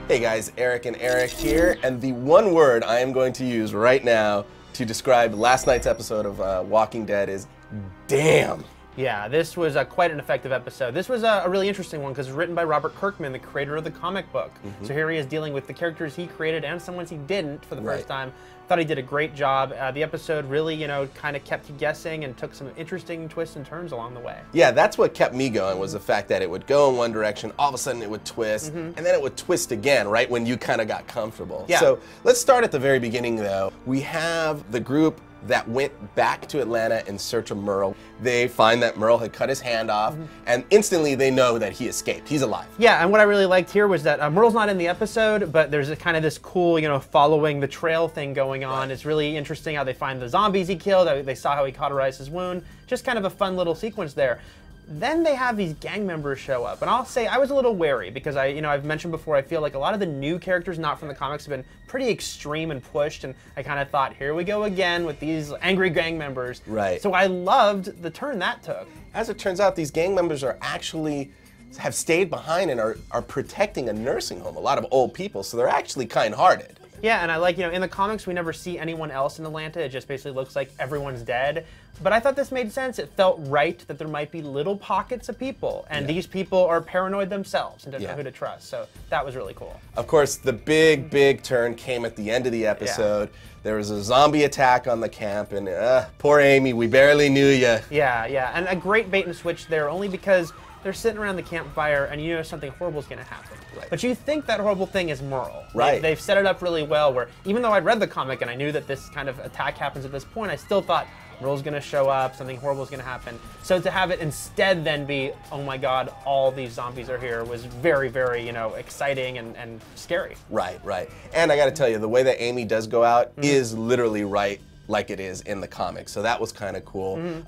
Hey guys, Eric and Eric here, and the one word I am going to use right now to describe last night's episode of Walking Dead is damn. Yeah, this was quite an effective episode. This was a really interesting one because it's written by Robert Kirkman, the creator of the comic book. So here he is dealing with the characters he created and some ones he didn't for the first time. Thought he did a great job. The episode really, kind of kept you guessing and took some interesting twists and turns along the way. Yeah, that's what kept me going, was the fact that it would go in one direction, all of a sudden it would twist, and then it would twist again, right when you kind of got comfortable. Yeah. So let's start at the very beginning, though. We have the group that went back to Atlanta in search of Merle. They find that Merle had cut his hand off, and instantly they know that he escaped. He's alive. Yeah, and what I really liked here was that Merle's not in the episode, but there's kind of this cool, following the trail thing going on. It's really interesting how they find the zombies he killed. They saw how he cauterized his wound. Just kind of a fun little sequence there. Then they have these gang members show up, and I'll say I was a little wary because I've mentioned before, I feel like a lot of the new characters not from the comics have been pretty extreme and pushed, and I kind of thought, here we go again with these angry gang members. Right. So I loved the turn that took. As it turns out, these gang members have stayed behind and are protecting a nursing home, a lot of old people, so they're actually kind-hearted. Yeah, and I like, in the comics we never see anyone else in Atlanta. It just basically looks like everyone's dead. But I thought this made sense. It felt right that there might be little pockets of people, and these people are paranoid themselves and don't know who to trust. So that was really cool. Of course, the big turn came at the end of the episode. There was a zombie attack on the camp, and poor Amy, we barely knew you. Yeah, and a great bait and switch there, only because they're sitting around the campfire and you know something horrible is going to happen. Right. But you think that horrible thing is Merle. Right. They've set it up really well where even though I'd read the comic and I knew that this kind of attack happens at this point, I still thought Merle's going to show up, something horrible is going to happen. So to have it instead then be, oh my God, all these zombies are here was very, exciting and scary. Right. And I got to tell you, the way that Amy does go out is literally right like it is in the comics. So that was kind of cool.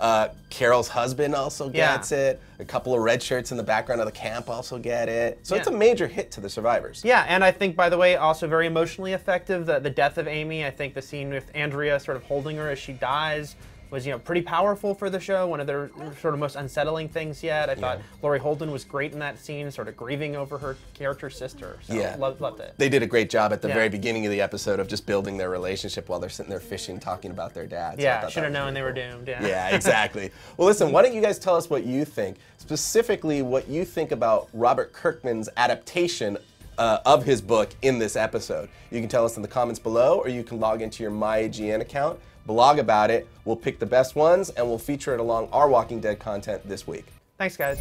Carol's husband also gets it. A couple of red shirts in the background of the camp also get it. So it's a major hit to the survivors. Yeah, and I think, by the way, also very emotionally effective. The death of Amy, I think the scene with Andrea sort of holding her as she dies was, pretty powerful for the show. One of their sort of most unsettling things yet. I thought Laurie Holden was great in that scene, sort of grieving over her character's sister. So loved it. They did a great job at the very beginning of the episode of just building their relationship while they're sitting there fishing, talking about their dad. Yeah, should have known they were doomed. Yeah, exactly. Well, listen, why don't you guys tell us what you think, specifically what you think about Robert Kirkman's adaptation of his book in this episode. You can tell us in the comments below, or you can log into your IGN account, blog about it. We'll pick the best ones and we'll feature it along our Walking Dead content this week. Thanks, guys.